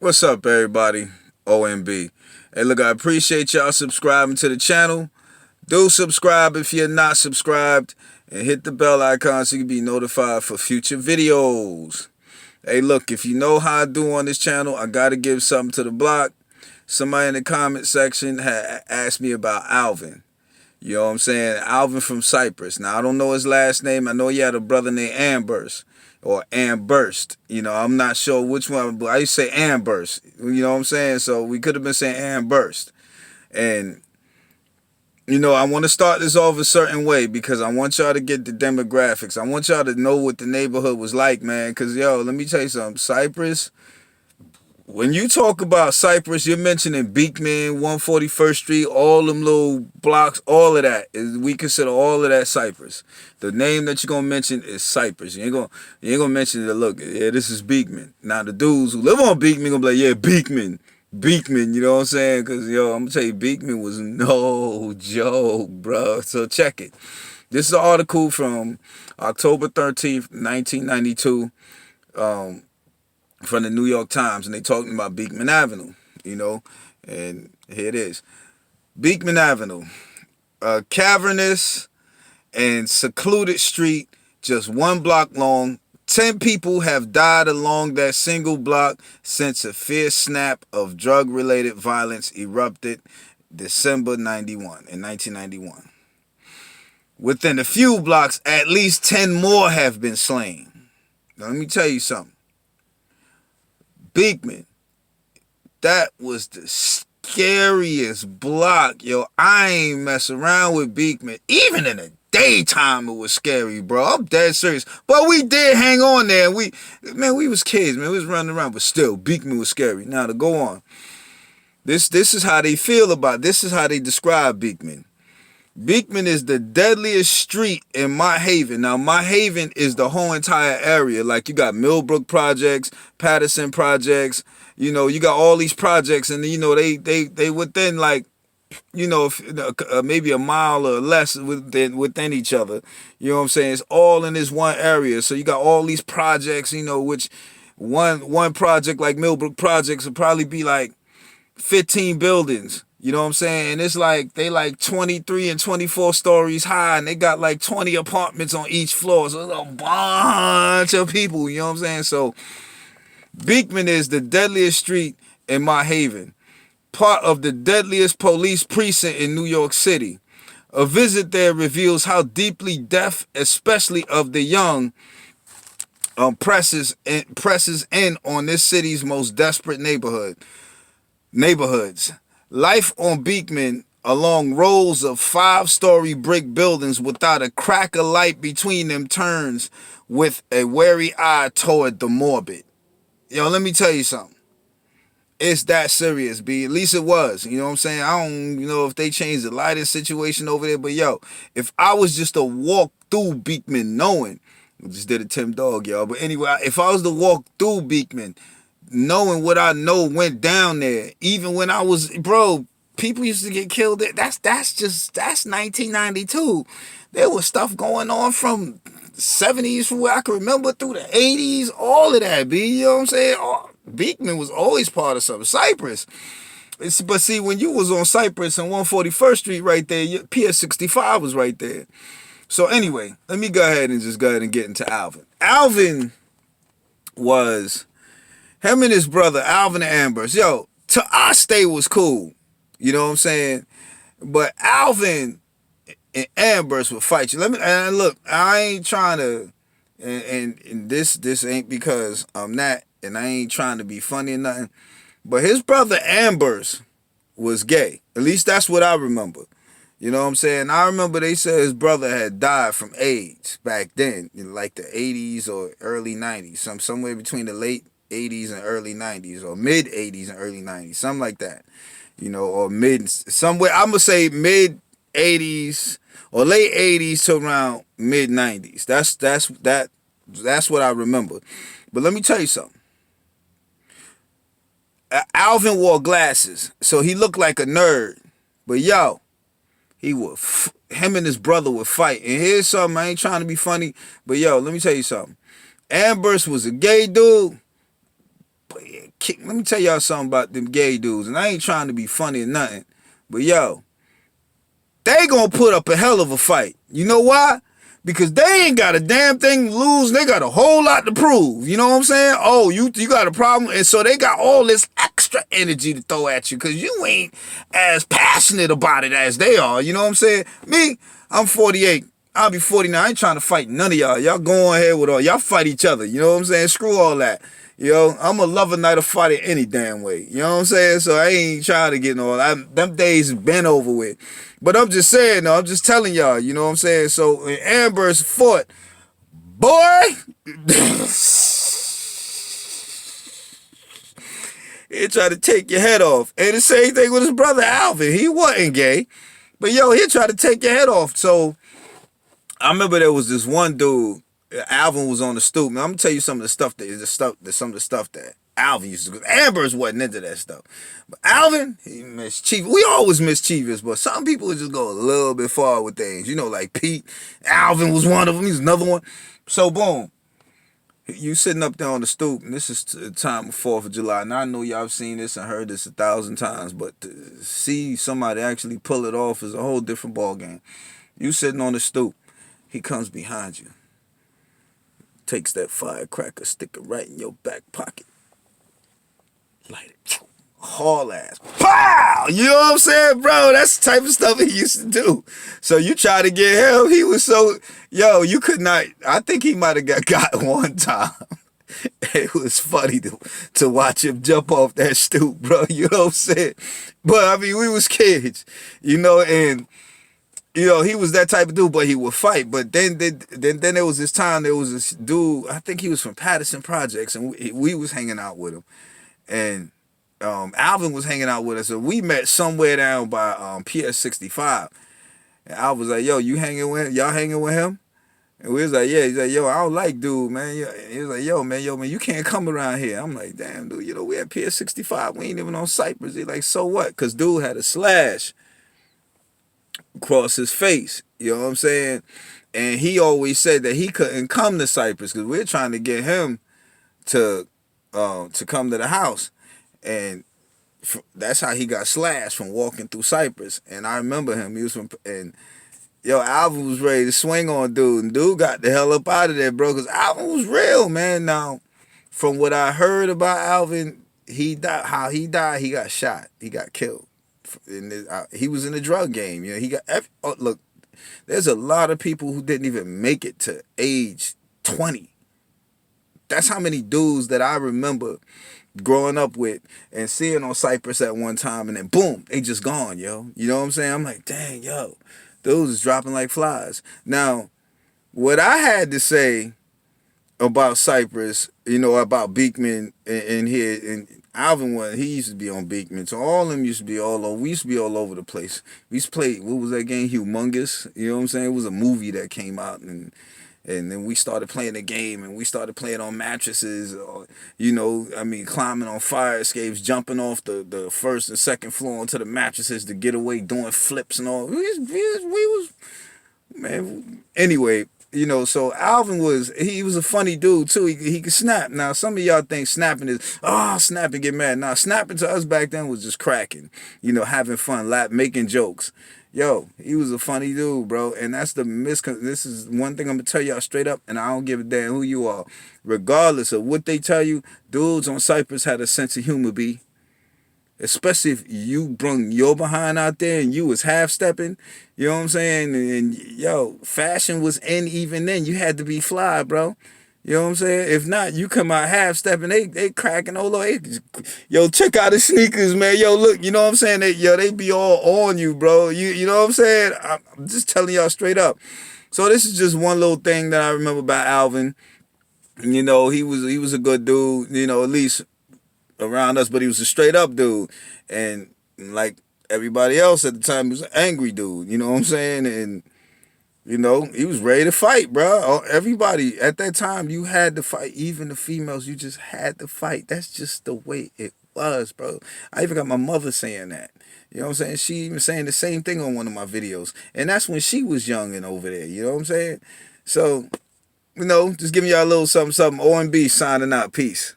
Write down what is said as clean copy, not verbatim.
What's up, everybody? OMB. Hey, look, I appreciate y'all subscribing to the channel. Do subscribe if you're not subscribed, and hit the bell icon so you can be notified for future videos. Hey, look, if you know how I do on this channel, I gotta give something to the block. Somebody in the comment section had asked me about Alvin. You know what I'm saying? Alvin from Cypress. Now, I don't know his last name. I know he had a brother named Amburst or Amburst. You know, I'm not sure which one, but I used to say Amburst. You know what I'm saying? So we could have been saying Amburst. And, you know, I want to start this off a certain way because I want y'all to get the demographics. I want y'all to know what the neighborhood was like, man. Because, yo, let me tell you something. Cypress, when you talk about Cypress, you're mentioning Beekman, 141st Street, all them little blocks, all of that. We consider all of that Cypress. The name that you're going to mention is Cypress. You ain't gonna mention that, look, yeah, this is Beekman. Now, the dudes who live on Beekman going to be like, yeah, Beekman, you know what I'm saying? Because, yo, I'm going to tell you, Beekman was no joke, bro. So check it. This is an article from October 13th, 1992. From the New York Times, and they talking about Beekman Avenue, you know, and here it is. Beekman Avenue, a cavernous and secluded street, just one block long. 10 people have died along that single block since a fierce snap of drug-related violence erupted December 1991. Within a few blocks, at least 10 more have been slain. Now, let me tell you something. Beekman, that was the scariest block. Yo, I ain't mess around with Beekman. Even in the daytime, it was scary, bro. I'm dead serious. But we did hang on there. We was kids, man. We was running around, but still, Beekman was scary. Now, to go on. This is how they feel about it. This is how they describe Beekman. Beekman is the deadliest street in Mott Haven. Now, Mott Haven is the whole entire area. Like, you got Millbrook projects, Patterson projects. You know, you got all these projects, and, you know, they within, like, you know, maybe a mile or less within each other. You know what I'm saying? It's all in this one area. So you got all these projects, you know, which one project like Millbrook projects would probably be like 15 buildings. You know what I'm saying? And it's like, they like 23 and 24 stories high, and they got like 20 apartments on each floor. So it's a bunch of people, you know what I'm saying? So Beekman is the deadliest street in Mott Haven, part of the deadliest police precinct in New York City. A visit there reveals how deeply death, especially of the young, presses in on this city's most desperate neighborhoods. Life on Beekman, along rows of 5-story brick buildings without a crack of light between them, turns with a wary eye toward the morbid. Yo, let me tell you something. It's that serious, B. At least it was. You know what I'm saying? I don't know if they changed the lighting situation over there, but yo, if I was just to walk through Beekman knowing, we just did a Tim Dog, y'all, but anyway, if I was to walk through Beekman knowing what I know went down there, even when I was, bro, people used to get killed there. That's 1992. There was stuff going on from 70s, from where I can remember, through the 80s, all of that, B. You know what I'm saying? Beekman was always part of something. Cypress. But see, when you was on Cypress and 141st Street right there, Pier 65 was right there. So anyway, let me go ahead and get into Alvin. Alvin was... him and his brother, Alvin and Amburst, yo, to us, they was cool. You know what I'm saying? But Alvin and Amburst would fight you. And look, I ain't trying to, and this ain't because I'm not, and I ain't trying to be funny or nothing, but his brother Amburst was gay. At least that's what I remember. You know what I'm saying? I remember they said his brother had died from AIDS back then, in like the 80s or early 90s, somewhere between the late 80s and early 90s, or mid 80s and early 90s, something like that, you know, or somewhere, I'm gonna say mid 80s or late 80s to around mid 90s. That's what I remember. But let me tell you something. Alvin wore glasses, so he looked like a nerd. But yo, him and his brother would fight. And here's something, I ain't trying to be funny, but yo, let me tell you something. Amburst was a gay dude, but he let me tell y'all something about them gay dudes, and I ain't trying to be funny or nothing, but yo, they gonna put up a hell of a fight. You know why? Because they ain't got a damn thing to lose. They got a whole lot to prove. You know what I'm saying? Oh, you got a problem? And so they got all this extra energy to throw at you because you ain't as passionate about it as they are. You know what I'm saying? Me, I'm 48. I'll be 49. I ain't trying to fight none of y'all. Y'all go on ahead with all. Y'all fight each other. You know what I'm saying? Screw all that. You know, I'm a lover, not a fighter any damn way. You know what I'm saying? So I ain't trying to get no. Them days been over with. But I'm just saying, though, I'm just telling y'all, you know what I'm saying? So when Amburst fought, boy, he tried to take your head off. And the same thing with his brother Alvin. He wasn't gay. But yo, he tried to take your head off. So I remember there was this one dude, Alvin was on the stoop. Now I'm gonna tell you some of the stuff that Alvin used to do. Amber's wasn't into that stuff. But Alvin, he mischievous. We always mischievous, but some people would just go a little bit far with things. You know, like Pete. Alvin was one of them. He's another one. So boom. You sitting up there on the stoop, and this is the time of 4th of July. And I know y'all have seen this and heard this 1,000 times, but to see somebody actually pull it off is a whole different ball game. You sitting on the stoop. He comes behind you. Takes that firecracker, stick it right in your back pocket. Light it. Haul ass. Pow! You know what I'm saying, bro? That's the type of stuff he used to do. So you try to get him, he was so... Yo, you could not... I think he might have got one time. It was funny to watch him jump off that stoop, bro. You know what I'm saying? But, I mean, we was kids, you know, and... You know, he was that type of dude, but he would fight. But then there was this time, there was this dude, I think he was from Patterson Projects, and we was hanging out with him. And Alvin was hanging out with us, and we met somewhere down by PS 65. And I was like, yo, y'all hanging with him? And we was like, yeah. He's like, yo, I don't like dude, man. He was like, yo, man, you can't come around here. I'm like, damn, dude, you know, we at PS 65. We ain't even on Cypress. He's like, so what? Because dude had a slash across his face, you know what I'm saying? And he always said that he couldn't come to Cypress because we're trying to get him to come to the house, and that's how he got slashed from walking through Cypress. And I remember him. He was from, and yo, Alvin was ready to swing on dude, and dude got the hell up out of there, bro, because Alvin was real, man. Now, from what I heard about Alvin, he died. How he died, he got shot. He got killed. He was in the drug game. You know, he got look. There's a lot of people who didn't even make it to age 20. That's how many dudes that I remember growing up with and seeing on Cypress at one time, and then boom, they just gone, yo. You know what I'm saying? I'm like, dang, yo, dudes is dropping like flies. Now, what I had to say about Cypress, you know, about Beekman and here, and Alvin he used to be on Beekman, so all of them used to be all over. We used to be all over the place. We used to play, what was that game? Humongous. You know what I'm saying? It was a movie that came out, and then we started playing the game, and we started playing on mattresses, or, you know, I mean, climbing on fire escapes, jumping off the first and second floor onto the mattresses to get away, doing flips and all. We was man. Anyway, you know, so Alvin was a funny dude too. He could snap. Now some of y'all think snapping is snap and get mad. Now snapping to us back then was just cracking, you know, having fun, making jokes. Yo, he was a funny dude, bro. And that's this is one thing I'm gonna tell y'all straight up, and I don't give a damn who you are. Regardless of what they tell you, dudes on Cypress had a sense of humor, B. Especially if you brung your behind out there and you was half-stepping, you know what I'm saying? And yo, fashion was in even then. You had to be fly, bro. You know what I'm saying? If not, you come out half-stepping, they cracking all over. Yo, check out the sneakers, man. Yo, look, you know what I'm saying? They be all on you, bro. You know what I'm saying? I'm just telling y'all straight up. So this is just one little thing that I remember about Alvin. You know, he was a good dude, you know, at least around us, but he was a straight up dude. And like everybody else at the time, he was an angry dude, you know what I'm saying? And, you know, he was ready to fight, bro. Everybody at that time, you had to fight. Even the females, you just had to fight. That's just the way it was, bro. I even got my mother saying that. You know what I'm saying? She even saying the same thing on one of my videos. And that's when she was young and over there, you know what I'm saying? So, you know, just giving y'all a little something, something. O&B signing out. Peace.